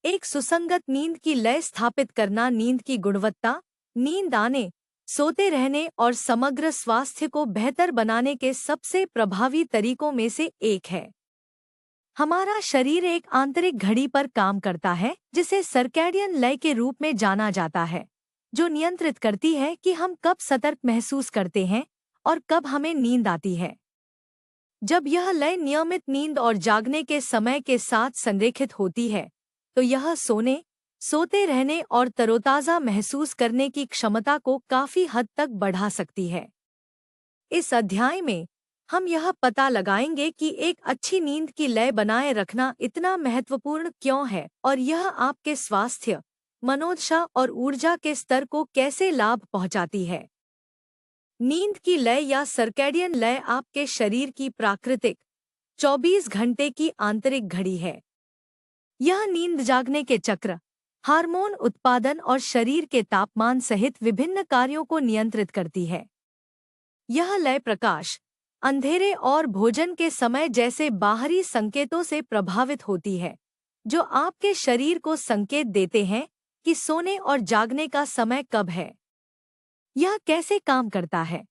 एक सुसंगत नींद की लय स्थापित करना नींद की गुणवत्ता, नींद आने, सोते रहने और समग्र स्वास्थ्य को बेहतर बनाने के सबसे प्रभावी तरीकों में से एक है। हमारा शरीर एक आंतरिक घड़ी पर काम करता है जिसे सर्कैडियन लय के रूप में जाना जाता है, जो नियंत्रित करती है कि हम कब सतर्क महसूस करते हैं और कब हमें नींद आती है। जब यह लय नियमित नींद और जागने के समय के साथ संरेखित होती है, तो यह सोने, सोते रहने और तरोताज़ा महसूस करने की क्षमता को काफी हद तक बढ़ा सकती है। इस अध्याय में हम यह पता लगाएंगे कि एक अच्छी नींद की लय बनाए रखना इतना महत्वपूर्ण क्यों है और यह आपके स्वास्थ्य, मनोदशा और ऊर्जा के स्तर को कैसे लाभ पहुंचाती है। नींद की लय या सर्कैडियन लय आपके शरीर की प्राकृतिक 24 घंटे की आंतरिक घड़ी है। यह नींद जागने के चक्र, हार्मोन उत्पादन और शरीर के तापमान सहित विभिन्न कार्यों को नियंत्रित करती है। यह लय प्रकाश, अंधेरे और भोजन के समय जैसे बाहरी संकेतों से प्रभावित होती है, जो आपके शरीर को संकेत देते हैं कि सोने और जागने का समय कब है। यह कैसे काम करता है?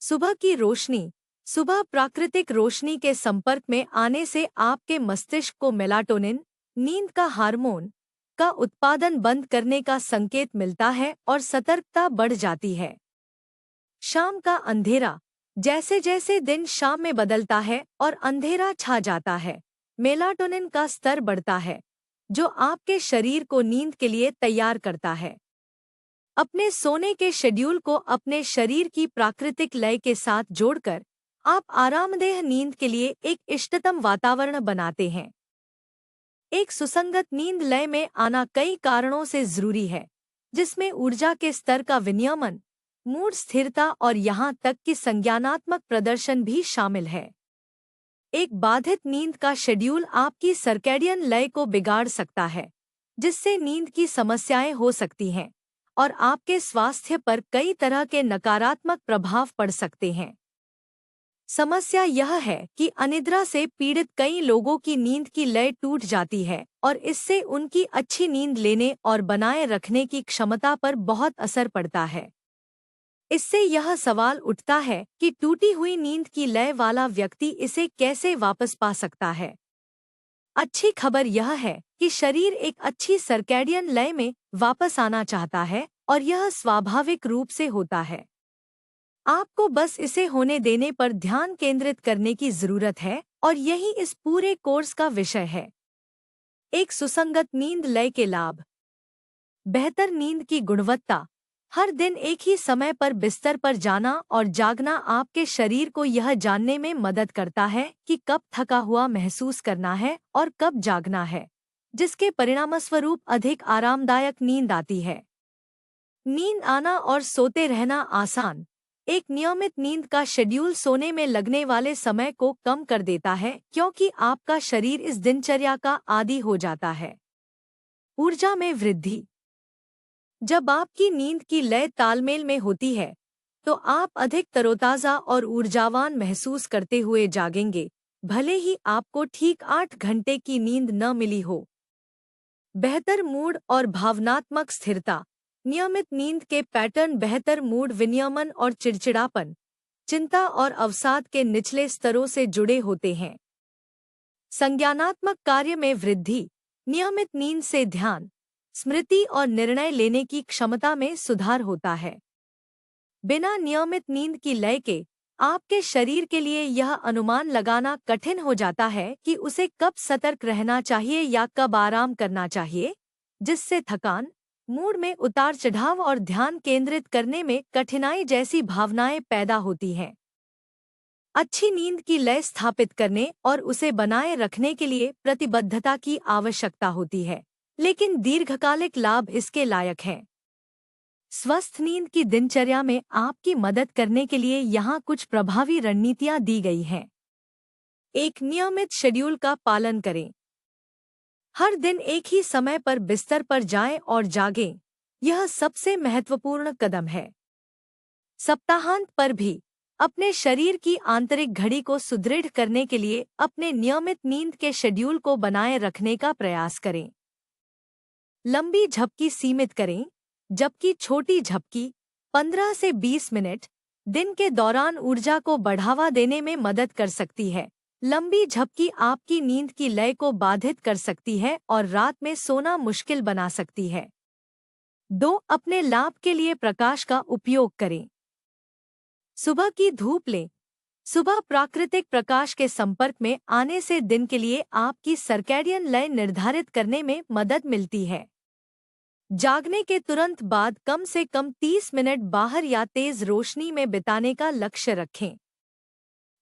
सुबह की रोशनी, सुबह प्राकृतिक रोशनी के संपर्क में आने से आपके मस्तिष्क को मेलाटोनिन, नींद का हार्मोन, का उत्पादन बंद करने का संकेत मिलता है और सतर्कता बढ़ जाती है। शाम का अंधेरा, जैसे जैसे दिन शाम में बदलता है और अंधेरा छा जाता है, मेलाटोनिन का स्तर बढ़ता है, जो आपके शरीर को नींद के लिए तैयार करता है। अपने सोने के शेड्यूल को अपने शरीर की प्राकृतिक लय के साथ जोड़कर आप आरामदेह नींद के लिए एक इष्टतम वातावरण बनाते हैं। एक सुसंगत नींद लय में आना कई कारणों से जरूरी है, जिसमें ऊर्जा के स्तर का विनियमन, मूड स्थिरता और यहाँ तक कि संज्ञानात्मक प्रदर्शन भी शामिल है। एक बाधित नींद का शेड्यूल आपकी सर्कैडियन लय को बिगाड़ सकता है, जिससे नींद की समस्याएं हो सकती हैं और आपके स्वास्थ्य पर कई तरह के नकारात्मक प्रभाव पड़ सकते हैं। समस्या यह है कि अनिद्रा से पीड़ित कई लोगों की नींद की लय टूट जाती है और इससे उनकी अच्छी नींद लेने और बनाए रखने की क्षमता पर बहुत असर पड़ता है। इससे यह सवाल उठता है कि टूटी हुई नींद की लय वाला व्यक्ति इसे कैसे वापस पा सकता है। अच्छी खबर यह है कि शरीर एक अच्छी सर्कैडियन लय में वापस आना चाहता है और यह स्वाभाविक रूप से होता है। आपको बस इसे होने देने पर ध्यान केंद्रित करने की जरूरत है और यही इस पूरे कोर्स का विषय है। एक सुसंगत नींद लय के लाभ। बेहतर नींद की गुणवत्ता। हर दिन एक ही समय पर बिस्तर पर जाना और जागना आपके शरीर को यह जानने में मदद करता है कि कब थका हुआ महसूस करना है और कब जागना है, जिसके परिणामस्वरूप अधिक आरामदायक नींद आती है। नींद आना और सोते रहना आसान। एक नियमित नींद का शेड्यूल सोने में लगने वाले समय को कम कर देता है क्योंकि आपका शरीर इस दिनचर्या का आदी हो जाता है। ऊर्जा में वृद्धि। जब आपकी नींद की लय तालमेल में होती है, तो आप अधिक तरोताज़ा और ऊर्जावान महसूस करते हुए जागेंगे, भले ही आपको ठीक 8 घंटे की नींद न मिली हो। बेहतर मूड और भावनात्मक स्थिरता। नियमित नींद के पैटर्न बेहतर मूड विनियमन और चिड़चिड़ापन, चिंता और अवसाद के निचले स्तरों से जुड़े होते हैं। संज्ञानात्मक कार्य में वृद्धि। नियमित नींद से ध्यान, स्मृति और निर्णय लेने की क्षमता में सुधार होता है। बिना नियमित नींद की लय के आपके शरीर के लिए यह अनुमान लगाना कठिन हो जाता है कि उसे कब सतर्क रहना चाहिए या कब आराम करना चाहिए, जिससे थकान, मूड में उतार चढ़ाव और ध्यान केंद्रित करने में कठिनाई जैसी भावनाएं पैदा होती हैं। अच्छी नींद की लय स्थापित करने और उसे बनाए रखने के लिए प्रतिबद्धता की आवश्यकता होती है, लेकिन दीर्घकालिक लाभ इसके लायक हैं। स्वस्थ नींद की दिनचर्या में आपकी मदद करने के लिए यहाँ कुछ प्रभावी रणनीतियाँ दी गई हैं। एक नियमित शेड्यूल का पालन करें। हर दिन एक ही समय पर बिस्तर पर जाएं और जागें, यह सबसे महत्वपूर्ण कदम है। सप्ताहांत पर भी अपने शरीर की आंतरिक घड़ी को सुदृढ़ करने के लिए अपने नियमित नींद के शेड्यूल को बनाए रखने का प्रयास करें। लंबी झपकी सीमित करें, जबकि छोटी झपकी 15 से 20 मिनट दिन के दौरान ऊर्जा को बढ़ावा देने में मदद कर सकती है। लंबी झपकी आपकी नींद की लय को बाधित कर सकती है और रात में सोना मुश्किल बना सकती है। 2. अपने लाभ के लिए प्रकाश का उपयोग करें। सुबह की धूप लें। सुबह प्राकृतिक प्रकाश के संपर्क में आने से दिन के लिए आपकी सर्कैडियन लय निर्धारित करने में मदद मिलती है। जागने के तुरंत बाद कम से कम 30 मिनट बाहर या तेज रोशनी में बिताने का लक्ष्य रखें।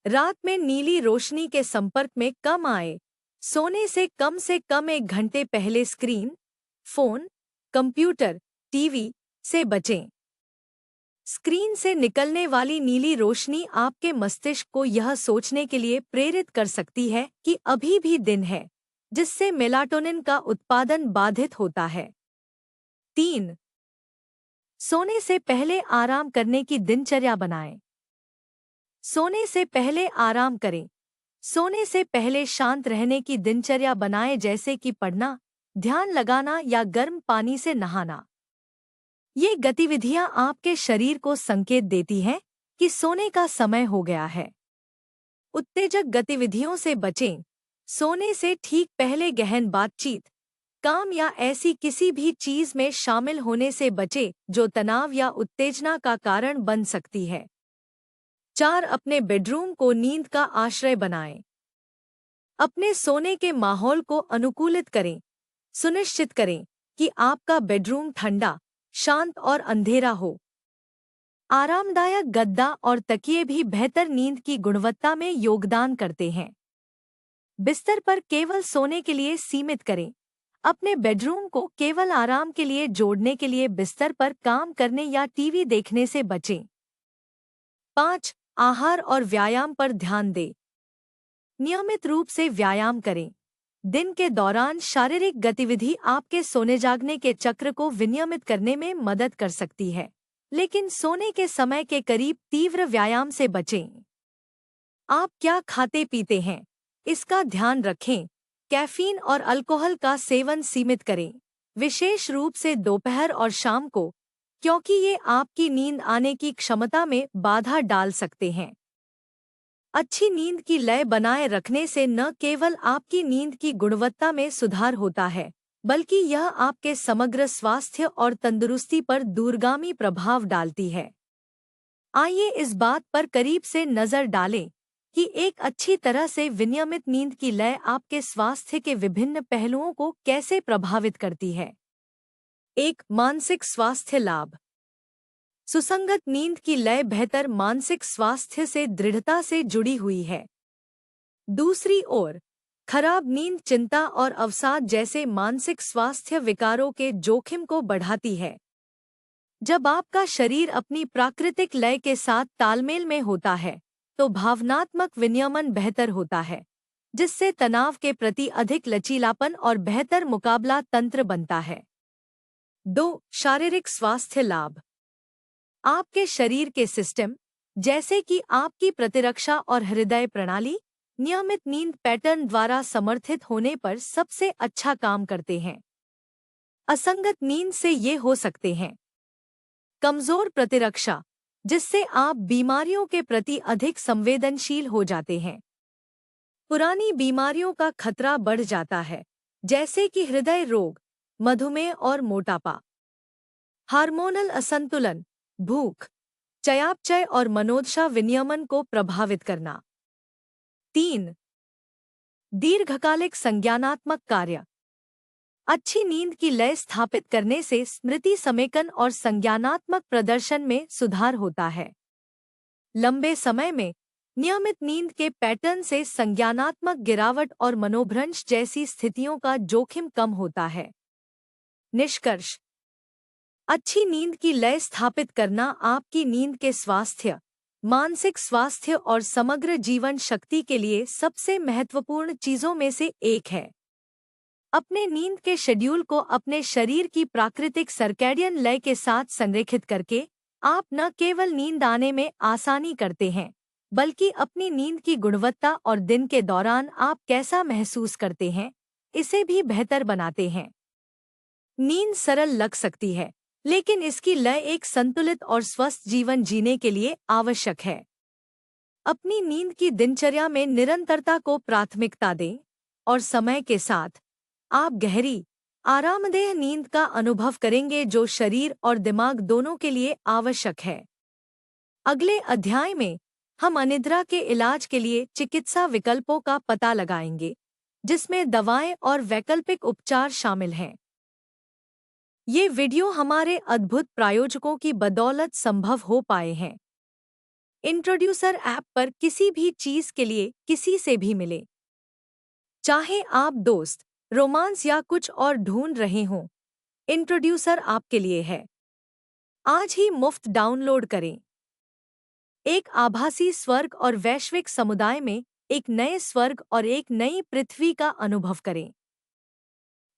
रात में नीली रोशनी के संपर्क में कम आए। सोने से कम 1 घंटे पहले स्क्रीन, फोन, कंप्यूटर, टीवी से बचें। स्क्रीन से निकलने वाली नीली रोशनी आपके मस्तिष्क को यह सोचने के लिए प्रेरित कर सकती है कि अभी भी दिन है, जिससे मेलाटोनिन का उत्पादन बाधित होता है। 3. सोने से पहले आराम करने की दिनचर्या बनाएं। सोने से पहले आराम करें। सोने से पहले शांत रहने की दिनचर्या बनाएं, जैसे कि पढ़ना, ध्यान लगाना या गर्म पानी से नहाना। ये गतिविधियां आपके शरीर को संकेत देती हैं कि सोने का समय हो गया है। उत्तेजक गतिविधियों से बचें। सोने से ठीक पहले गहन बातचीत, काम या ऐसी किसी भी चीज में शामिल होने से बचें जो तनाव या उत्तेजना का कारण बन सकती है। 4. अपने बेडरूम को नींद का आश्रय बनाएं। अपने सोने के माहौल को अनुकूलित करें। सुनिश्चित करें कि आपका बेडरूम ठंडा, शांत और अंधेरा हो। आरामदायक गद्दा और तकिए भी बेहतर नींद की गुणवत्ता में योगदान करते हैं। बिस्तर पर केवल सोने के लिए सीमित करें। अपने बेडरूम को केवल आराम के लिए जोड़ने के लिए बिस्तर पर काम करने या टीवी देखने से बचें। 5. आहार और व्यायाम पर ध्यान दें। नियमित रूप से व्यायाम करें। दिन के दौरान शारीरिक गतिविधि आपके सोने जागने के चक्र को विनियमित करने में मदद कर सकती है, लेकिन सोने के समय के करीब तीव्र व्यायाम से बचें। आप क्या खाते पीते हैं, इसका ध्यान रखें। कैफीन और अल्कोहल का सेवन सीमित करें, विशेष रूप से दोपहर और शाम को, क्योंकि ये आपकी नींद आने की क्षमता में बाधा डाल सकते हैं। अच्छी नींद की लय बनाए रखने से न केवल आपकी नींद की गुणवत्ता में सुधार होता है, बल्कि यह आपके समग्र स्वास्थ्य और तंदुरुस्ती पर दूरगामी प्रभाव डालती है। आइए इस बात पर करीब से नजर डालें कि एक अच्छी तरह से विनियमित नींद की लय आपके स्वास्थ्य के विभिन्न पहलुओं को कैसे प्रभावित करती है। 1. मानसिक स्वास्थ्य लाभ। सुसंगत नींद की लय बेहतर मानसिक स्वास्थ्य से दृढ़ता से जुड़ी हुई है। दूसरी ओर, खराब नींद चिंता और अवसाद जैसे मानसिक स्वास्थ्य विकारों के जोखिम को बढ़ाती है। जब आपका शरीर अपनी प्राकृतिक लय के साथ तालमेल में होता है, तो भावनात्मक विनियमन बेहतर होता है, जिससे तनाव के प्रति अधिक लचीलापन और बेहतर मुकाबला तंत्र बनता है। 2. शारीरिक स्वास्थ्य लाभ। आपके शरीर के सिस्टम, जैसे कि आपकी प्रतिरक्षा और हृदय प्रणाली, नियमित नींद पैटर्न द्वारा समर्थित होने पर सबसे अच्छा काम करते हैं। असंगत नींद से ये हो सकते हैं: कमजोर प्रतिरक्षा, जिससे आप बीमारियों के प्रति अधिक संवेदनशील हो जाते हैं। पुरानी बीमारियों का खतरा बढ़ जाता है, जैसे कि हृदय रोग, मधुमेह और मोटापा। हार्मोनल असंतुलन, भूख, चयापचय और मनोदशा विनियमन को प्रभावित करना। 3. दीर्घकालिक संज्ञानात्मक कार्य। अच्छी नींद की लय स्थापित करने से स्मृति समेकन और संज्ञानात्मक प्रदर्शन में सुधार होता है। लंबे समय में नियमित नींद के पैटर्न से संज्ञानात्मक गिरावट और मनोभ्रंश जैसी स्थितियों का जोखिम कम होता है। निष्कर्ष: अच्छी नींद की लय स्थापित करना आपकी नींद के स्वास्थ्य, मानसिक स्वास्थ्य और समग्र जीवन शक्ति के लिए सबसे महत्वपूर्ण चीजों में से एक है। अपने नींद के शेड्यूल को अपने शरीर की प्राकृतिक सर्कैडियन लय के साथ संरेखित करके आप न केवल नींद आने में आसानी करते हैं, बल्कि अपनी नींद की गुणवत्ता और दिन के दौरान आप कैसा महसूस करते हैं, इसे भी बेहतर बनाते हैं। नींद सरल लग सकती है, लेकिन इसकी लय एक संतुलित और स्वस्थ जीवन जीने के लिए आवश्यक है। अपनी नींद की दिनचर्या में निरंतरता को प्राथमिकता दें और समय के साथ आप गहरी, आरामदेह नींद का अनुभव करेंगे जो शरीर और दिमाग दोनों के लिए आवश्यक है। अगले अध्याय में हम अनिद्रा के इलाज के लिए चिकित्सा विकल्पों का पता लगाएंगे, जिसमें दवाएं और वैकल्पिक उपचार शामिल हैं। ये वीडियो हमारे अद्भुत प्रायोजकों की बदौलत संभव हो पाए हैं। इंट्रोड्यूसर ऐप पर किसी भी चीज के लिए किसी से भी मिले। चाहे आप दोस्त, रोमांस या कुछ और ढूंढ रहे हों, इंट्रोड्यूसर आपके लिए है। आज ही मुफ्त डाउनलोड करें। एक आभासी स्वर्ग और वैश्विक समुदाय में एक नए स्वर्ग और एक नई पृथ्वी का अनुभव करें।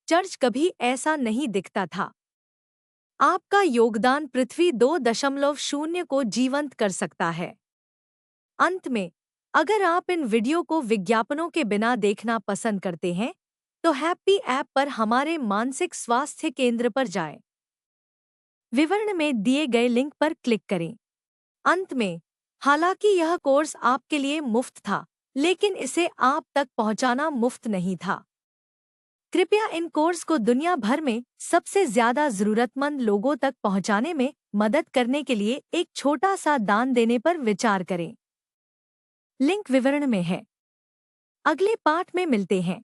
चर्च कभी ऐसा नहीं दिखता था। आपका योगदान पृथ्वी 2.0 को जीवंत कर सकता है। अंत में, अगर आप इन वीडियो को विज्ञापनों के बिना देखना पसंद करते हैं, तो हैप्पी ऐप पर हमारे मानसिक स्वास्थ्य केंद्र पर जाएं। विवरण में दिए गए लिंक पर क्लिक करें। अंत में, हालांकि यह कोर्स आपके लिए मुफ्त था, लेकिन इसे आप तक पहुंचाना मुफ्त नहीं था। कृपया इन कोर्स को दुनिया भर में सबसे ज्यादा जरूरतमंद लोगों तक पहुंचाने में मदद करने के लिए एक छोटा सा दान देने पर विचार करें। लिंक विवरण में है। अगले पाठ में मिलते हैं।